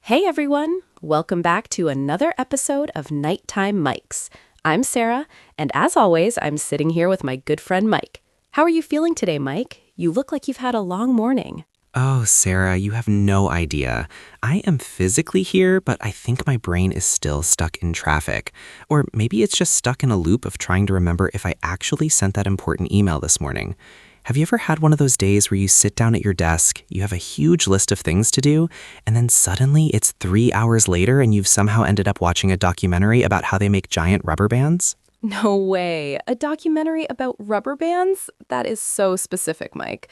Hey everyone! Welcome back to another episode of Nighttime Mics. I'm Sarah, and as always, I'm sitting here with my good friend Mike. How are you feeling today, Mike? You look like you've had a long morning. Oh, Sarah, you have no idea. I am physically here, but I think my brain is still stuck in traffic. Or maybe it's just stuck in a loop of trying to remember if I actually sent that important email this morning. Have you ever had one of those days where you sit down at your desk, you have a huge list of things to do, and then suddenly it's 3 hours later and you've somehow ended up watching a documentary about how they make giant rubber bands? No way! A documentary about rubber bands? That is so specific, Mike.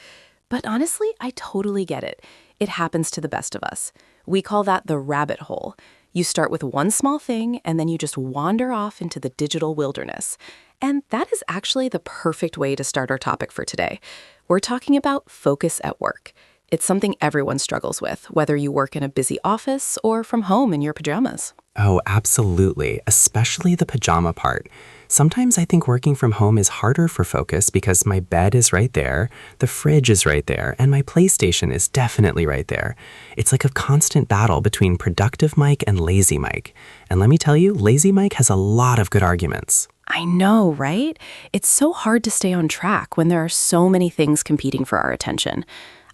But honestly, I totally get it. It happens to the best of us. We call that the rabbit hole. You start with one small thing, and then you just wander off into the digital wilderness. And that is actually the perfect way to start our topic for today. We're talking about focus at work. It's something everyone struggles with, whether you work in a busy office or from home in your pajamas. Oh, absolutely, especially the pajama part. Sometimes I think working from home is harder for focus because my bed is right there, the fridge is right there, and my PlayStation is definitely right there. It's like a constant battle between productive Mike and lazy Mike. And let me tell you, lazy Mike has a lot of good arguments. I know, right? It's so hard to stay on track when there are so many things competing for our attention.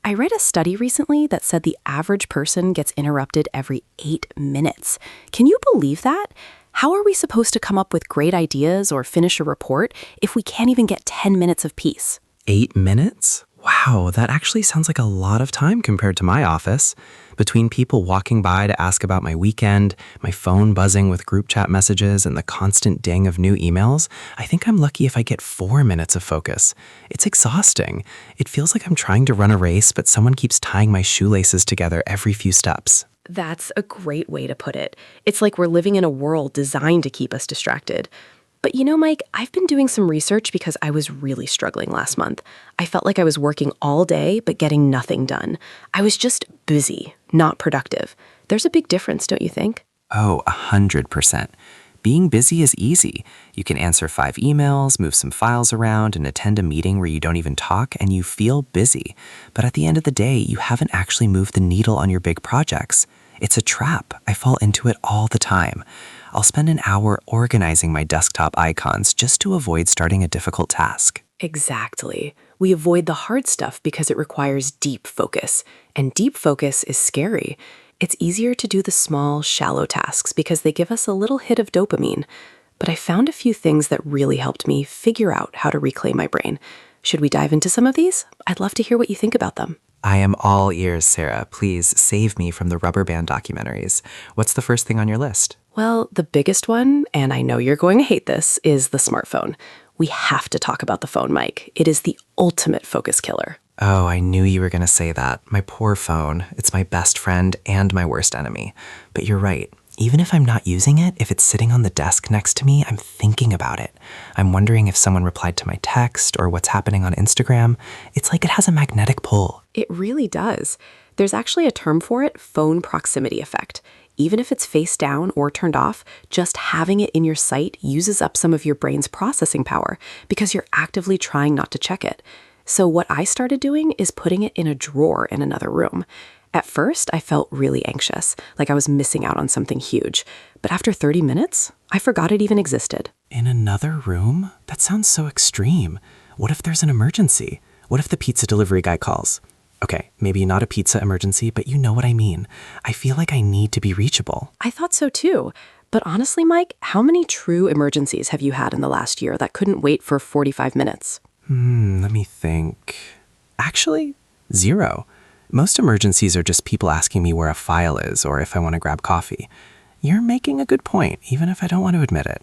I read a study recently that said the average person gets interrupted every 8 minutes. Can you believe that? How are we supposed to come up with great ideas or finish a report if we can't even get 10 minutes of peace? 8 minutes? Wow, that actually sounds like a lot of time compared to my office. Between people walking by to ask about my weekend, my phone buzzing with group chat messages, and the constant ding of new emails, I think I'm lucky if I get 4 minutes of focus. It's exhausting. It feels like I'm trying to run a race, but someone keeps tying my shoelaces together every few steps. That's a great way to put it. It's like we're living in a world designed to keep us distracted. But you know, Mike, I've been doing some research because I was really struggling last month. I felt like I was working all day, but getting nothing done. I was just busy, not productive. There's a big difference, don't you think? Oh, 100%. Being busy is easy. You can answer 5 emails, move some files around, and attend a meeting where you don't even talk, and you feel busy. But at the end of the day, you haven't actually moved the needle on your big projects. It's a trap. I fall into it all the time. I'll spend an hour organizing my desktop icons just to avoid starting a difficult task. Exactly. We avoid the hard stuff because it requires deep focus. And deep focus is scary. It's easier to do the small, shallow tasks because they give us a little hit of dopamine. But I found a few things that really helped me figure out how to reclaim my brain. Should we dive into some of these? I'd love to hear what you think about them. I am all ears, Sarah. Please save me from the rubber band documentaries. What's the first thing on your list? Well, the biggest one, and I know you're going to hate this, is the smartphone. We have to talk about the phone, Mike. It is the ultimate focus killer. Oh, I knew you were going to say that. My poor phone. It's my best friend and my worst enemy. But you're right. Even if I'm not using it, if it's sitting on the desk next to me, I'm thinking about it. I'm wondering if someone replied to my text or what's happening on Instagram. It's like it has a magnetic pull. It really does. There's actually a term for it, phone proximity effect. Even if it's face down or turned off, just having it in your sight uses up some of your brain's processing power because you're actively trying not to check it. So what I started doing is putting it in a drawer in another room. At first, I felt really anxious, like I was missing out on something huge. But after 30 minutes, I forgot it even existed. In another room? That sounds so extreme. What if there's an emergency? What if the pizza delivery guy calls? Okay, maybe not a pizza emergency, but you know what I mean. I feel like I need to be reachable. I thought so too. But honestly, Mike, how many true emergencies have you had in the last year that couldn't wait for 45 minutes? Let me think. Actually, 0. Most emergencies are just people asking me where a file is or if I want to grab coffee. You're making a good point, even if I don't want to admit it.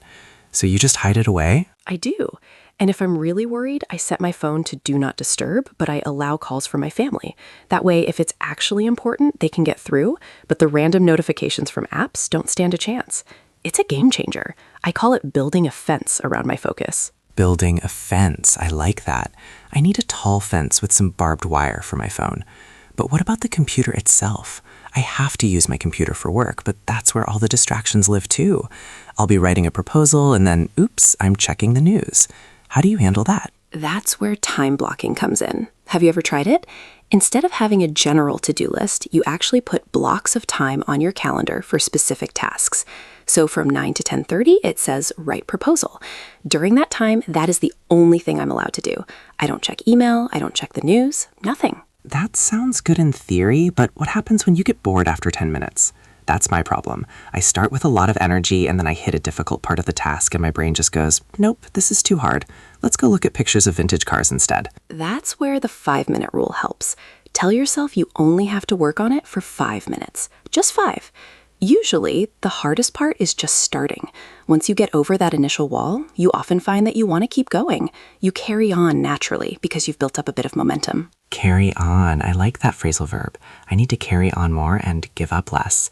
So you just hide it away? I do. And if I'm really worried, I set my phone to do not disturb, but I allow calls from my family. That way, if it's actually important, they can get through, but the random notifications from apps don't stand a chance. It's a game changer. I call it building a fence around my focus. Building a fence. I like that. I need a tall fence with some barbed wire for my phone. But what about the computer itself? I have to use my computer for work, but that's where all the distractions live too. I'll be writing a proposal and then, oops, I'm checking the news. How do you handle that? That's where time blocking comes in. Have you ever tried it? Instead of having a general to-do list, you actually put blocks of time on your calendar for specific tasks. So from 9 to 10:30, it says write proposal. During that time, that is the only thing I'm allowed to do. I don't check email, I don't check the news, nothing. That sounds good in theory, but what happens when you get bored after 10 minutes? That's my problem. I start with a lot of energy and then I hit a difficult part of the task and my brain just goes, nope, this is too hard. Let's go look at pictures of vintage cars instead. That's where the 5-minute rule helps. Tell yourself you only have to work on it for 5 minutes. Just 5. Usually, the hardest part is just starting. Once you get over that initial wall, you often find that you want to keep going. You carry on naturally because you've built up a bit of momentum. Carry on. I like that phrasal verb. I need to carry on more and give up less.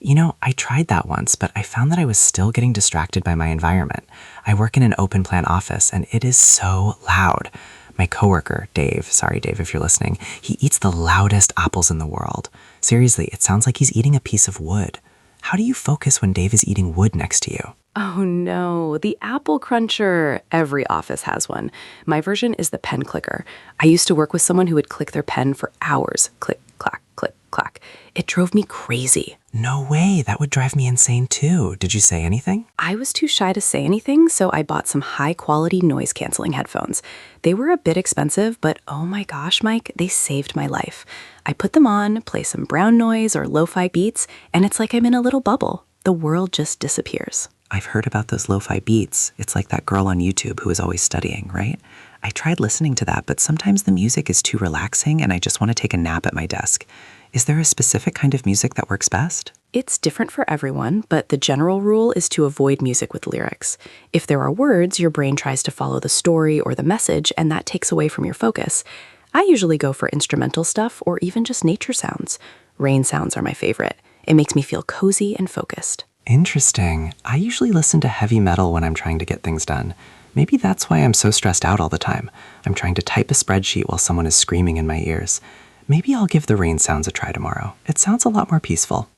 You know, I tried that once, but I found that I was still getting distracted by my environment. I work in an open plan office and it is so loud. My coworker, Dave, sorry Dave if you're listening, he eats the loudest apples in the world. Seriously, it sounds like he's eating a piece of wood. How do you focus when Dave is eating wood next to you? Oh no, the apple cruncher. Every office has one. My version is the pen clicker. I used to work with someone who would click their pen for hours. Click, clack, click, clack. It drove me crazy. No way, that would drive me insane too. Did you say anything? I was too shy to say anything, so I bought some high-quality noise-canceling headphones. They were a bit expensive, but oh my gosh, Mike, they saved my life. I put them on, play some brown noise or lo-fi beats, and it's like I'm in a little bubble. The world just disappears. I've heard about those lo-fi beats. It's like that girl on YouTube who is always studying, right? I tried listening to that, but sometimes the music is too relaxing and I just want to take a nap at my desk. Is there a specific kind of music that works best? It's different for everyone, but the general rule is to avoid music with lyrics. If there are words, your brain tries to follow the story or the message, and that takes away from your focus. I usually go for instrumental stuff or even just nature sounds. Rain sounds are my favorite. It makes me feel cozy and focused. Interesting. I usually listen to heavy metal when I'm trying to get things done. Maybe that's why I'm so stressed out all the time. I'm trying to type a spreadsheet while someone is screaming in my ears. Maybe I'll give the rain sounds a try tomorrow. It sounds a lot more peaceful.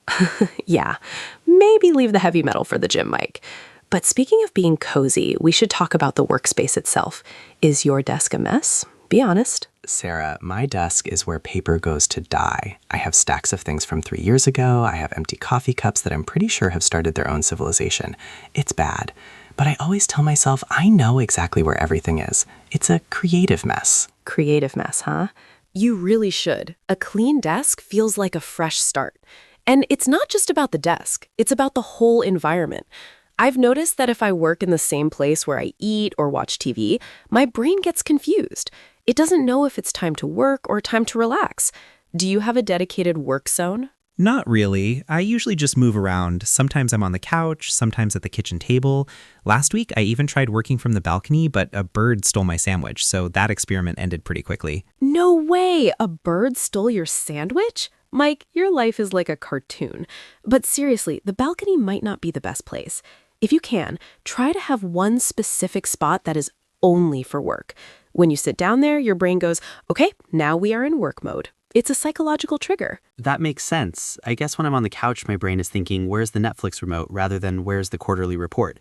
Yeah, maybe leave the heavy metal for the gym, Mike. But speaking of being cozy, we should talk about the workspace itself. Is your desk a mess? Be honest. Sarah, my desk is where paper goes to die. I have stacks of things from 3 years ago. I have empty coffee cups that I'm pretty sure have started their own civilization. It's bad. But I always tell myself I know exactly where everything is. It's a creative mess. Creative mess, huh? You really should. A clean desk feels like a fresh start. And it's not just about the desk. It's about the whole environment. I've noticed that if I work in the same place where I eat or watch TV, my brain gets confused. It doesn't know if it's time to work or time to relax. Do you have a dedicated work zone? Not really. I usually just move around. Sometimes I'm on the couch, sometimes at the kitchen table. Last week, I even tried working from the balcony, but a bird stole my sandwich, so that experiment ended pretty quickly. No way! A bird stole your sandwich? Mike, your life is like a cartoon. But seriously, the balcony might not be the best place. If you can, try to have one specific spot that is only for work. When you sit down there, your brain goes, okay, now we are in work mode. It's a psychological trigger. That makes sense. I guess when I'm on the couch, my brain is thinking, where's the Netflix remote rather than where's the quarterly report?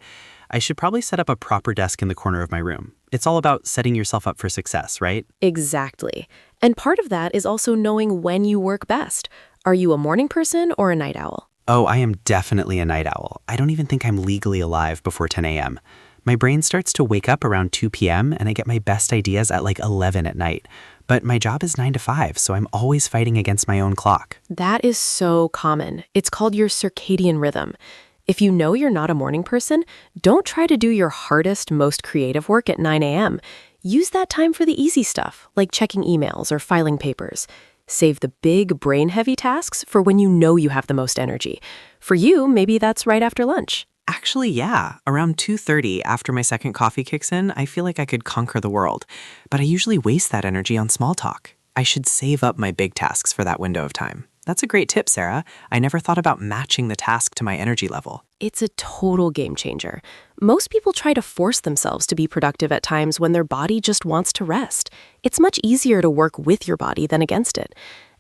I should probably set up a proper desk in the corner of my room. It's all about setting yourself up for success, right? Exactly. And part of that is also knowing when you work best. Are you a morning person or a night owl? Oh, I am definitely a night owl. I don't even think I'm legally alive before 10 a.m. My brain starts to wake up around 2 p.m. and I get my best ideas at like 11 at night. But my job is 9 to 5, so I'm always fighting against my own clock. That is so common. It's called your circadian rhythm. If you know you're not a morning person, don't try to do your hardest, most creative work at 9 a.m. Use that time for the easy stuff, like checking emails or filing papers. Save the big, brain-heavy tasks for when you know you have the most energy. For you, maybe that's right after lunch. Actually, yeah. Around 2:30, after my second coffee kicks in, I feel like I could conquer the world. But I usually waste that energy on small talk. I should save up my big tasks for that window of time. That's a great tip, Sarah. I never thought about matching the task to my energy level. It's a total game changer. Most people try to force themselves to be productive at times when their body just wants to rest. It's much easier to work with your body than against it.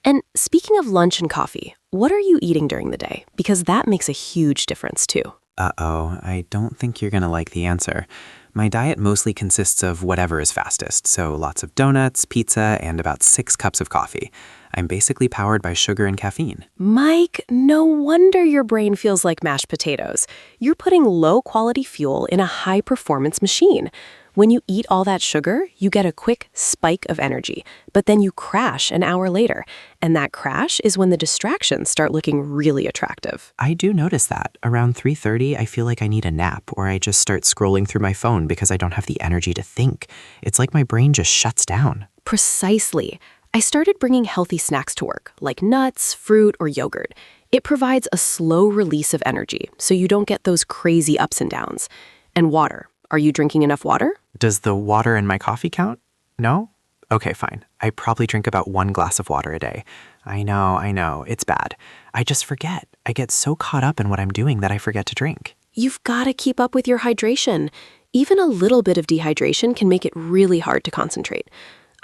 And speaking of lunch and coffee, what are you eating during the day? Because that makes a huge difference too. Uh-oh, I don't think you're gonna like the answer. My diet mostly consists of whatever is fastest, so lots of donuts, pizza, and about 6 cups of coffee. I'm basically powered by sugar and caffeine. Mike, no wonder your brain feels like mashed potatoes. You're putting low-quality fuel in a high-performance machine. When you eat all that sugar, you get a quick spike of energy, but then you crash an hour later. And that crash is when the distractions start looking really attractive. I do notice that. Around 3:30, I feel like I need a nap, or I just start scrolling through my phone because I don't have the energy to think. It's like my brain just shuts down. Precisely. I started bringing healthy snacks to work, like nuts, fruit, or yogurt. It provides a slow release of energy, so you don't get those crazy ups and downs. And water. Are you drinking enough water? Does the water in my coffee count? No? Okay, fine. I probably drink about 1 glass of water a day. I know. It's bad. I just forget. I get so caught up in what I'm doing that I forget to drink. You've got to keep up with your hydration. Even a little bit of dehydration can make it really hard to concentrate.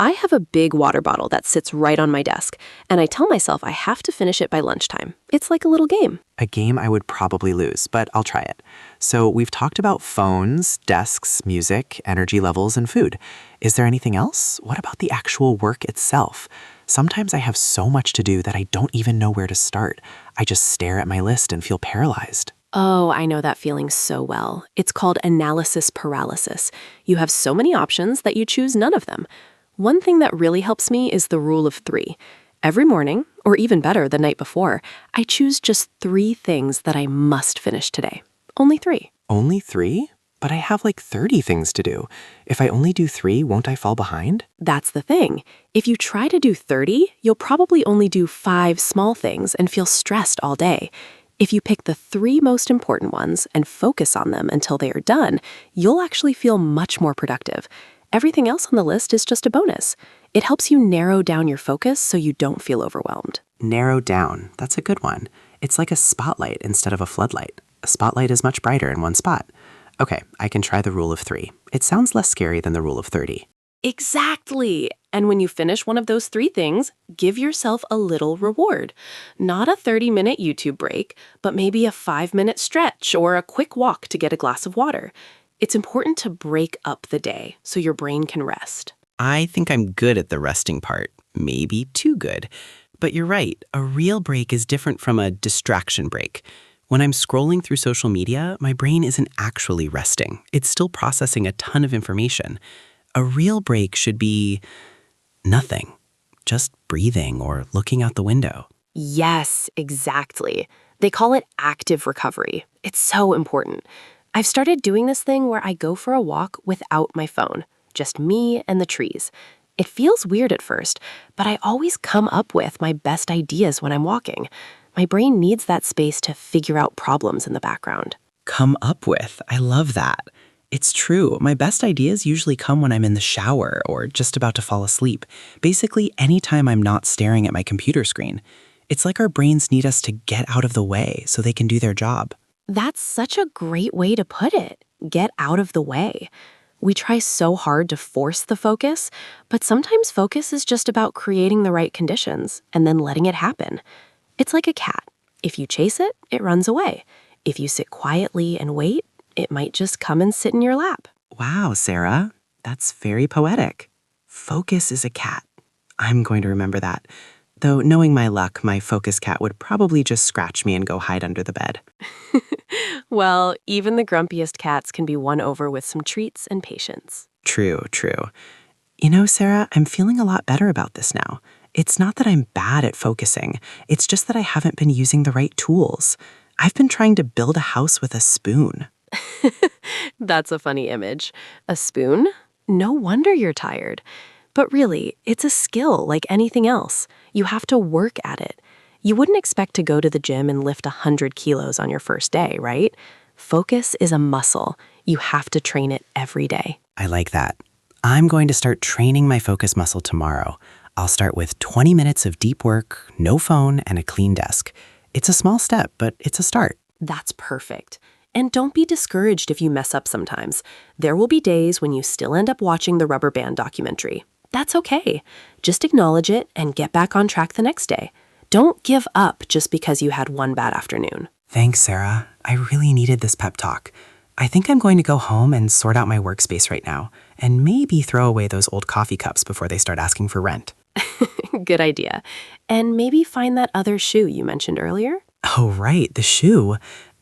I have a big water bottle that sits right on my desk, and I tell myself I have to finish it by lunchtime. It's like a little game. A game I would probably lose, but I'll try it. So we've talked about phones, desks, music, energy levels, and food. Is there anything else? What about the actual work itself? Sometimes I have so much to do that I don't even know where to start. I just stare at my list and feel paralyzed. Oh, I know that feeling so well. It's called analysis paralysis. You have so many options that you choose none of them. One thing that really helps me is the rule of 3. Every morning, or even better, the night before, I choose just 3 things that I must finish today. Only 3. Only 3? But I have like 30 things to do. If I only do 3, won't I fall behind? That's the thing. If you try to do 30, you'll probably only do 5 small things and feel stressed all day. If you pick the 3 most important ones and focus on them until they are done, you'll actually feel much more productive. Everything else on the list is just a bonus. It helps you narrow down your focus so you don't feel overwhelmed. Narrow down. That's a good one. It's like a spotlight instead of a floodlight. A spotlight is much brighter in one spot. Okay, I can try the rule of 3. It sounds less scary than the rule of 30. Exactly. And when you finish one of those 3 things, give yourself a little reward. Not a 30-minute YouTube break, but maybe a 5-minute stretch or a quick walk to get a glass of water. It's important to break up the day so your brain can rest. I think I'm good at the resting part, maybe too good. But you're right, a real break is different from a distraction break. When I'm scrolling through social media, my brain isn't actually resting. It's still processing a ton of information. A real break should be nothing, just breathing or looking out the window. Yes, exactly. They call it active recovery. It's so important. I've started doing this thing where I go for a walk without my phone, just me and the trees. It feels weird at first, but I always come up with my best ideas when I'm walking. My brain needs that space to figure out problems in the background. Come up with. I love that. It's true. My best ideas usually come when I'm in the shower or just about to fall asleep. Basically, anytime I'm not staring at my computer screen. It's like our brains need us to get out of the way so they can do their job. That's such a great way to put it. Get out of the way. We try so hard to force the focus, but sometimes focus is just about creating the right conditions and then letting it happen. It's like a cat. If you chase it, it runs away. If you sit quietly and wait, it might just come and sit in your lap. Wow, Sarah, that's very poetic. Focus is a cat. I'm going to remember that. Though knowing my luck, my focus cat would probably just scratch me and go hide under the bed. Well, even the grumpiest cats can be won over with some treats and patience. True. You know, Sarah, I'm feeling a lot better about this now. It's not that I'm bad at focusing. It's just that I haven't been using the right tools. I've been trying to build a house with a spoon. That's a funny image. A spoon? No wonder you're tired. But really, it's a skill like anything else. You have to work at it. You wouldn't expect to go to the gym and lift 100 kilos on your first day, right? Focus is a muscle. You have to train it every day. I like that. I'm going to start training my focus muscle tomorrow. I'll start with 20 minutes of deep work, no phone, and a clean desk. It's a small step, but it's a start. That's perfect. And don't be discouraged if you mess up sometimes. There will be days when you still end up watching the Rubber Band documentary. That's okay. Just acknowledge it and get back on track the next day. Don't give up just because you had one bad afternoon. Thanks, Sarah. I really needed this pep talk. I think I'm going to go home and sort out my workspace right now, and maybe throw away those old coffee cups before they start asking for rent. Good idea. And maybe find that other shoe you mentioned earlier? Oh, right, the shoe.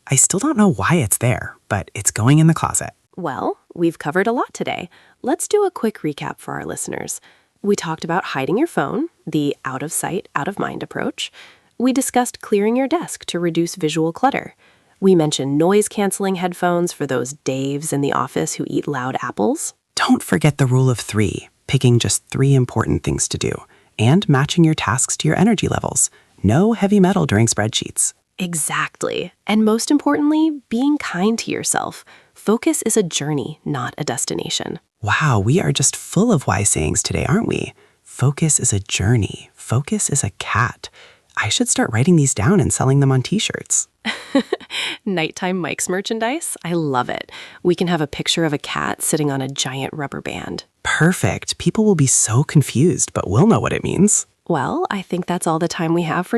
I still don't know why it's there, but it's going in the closet. Well, we've covered a lot today. Let's do a quick recap for our listeners. We talked about hiding your phone, the out of sight, out of mind approach. We discussed clearing your desk to reduce visual clutter. We mentioned noise-canceling headphones for those Daves in the office who eat loud apples. Don't forget the rule of 3, picking just 3 important things to do, and matching your tasks to your energy levels. No heavy metal during spreadsheets. Exactly. And most importantly, being kind to yourself. Focus is a journey, not a destination. Wow, we are just full of wise sayings today, aren't we? Focus is a journey. Focus is a cat. I should start writing these down and selling them on t-shirts. Nighttime Mike's merchandise? I love it. We can have a picture of a cat sitting on a giant rubber band. Perfect. People will be so confused, but we'll know what it means. Well, I think that's all the time we have for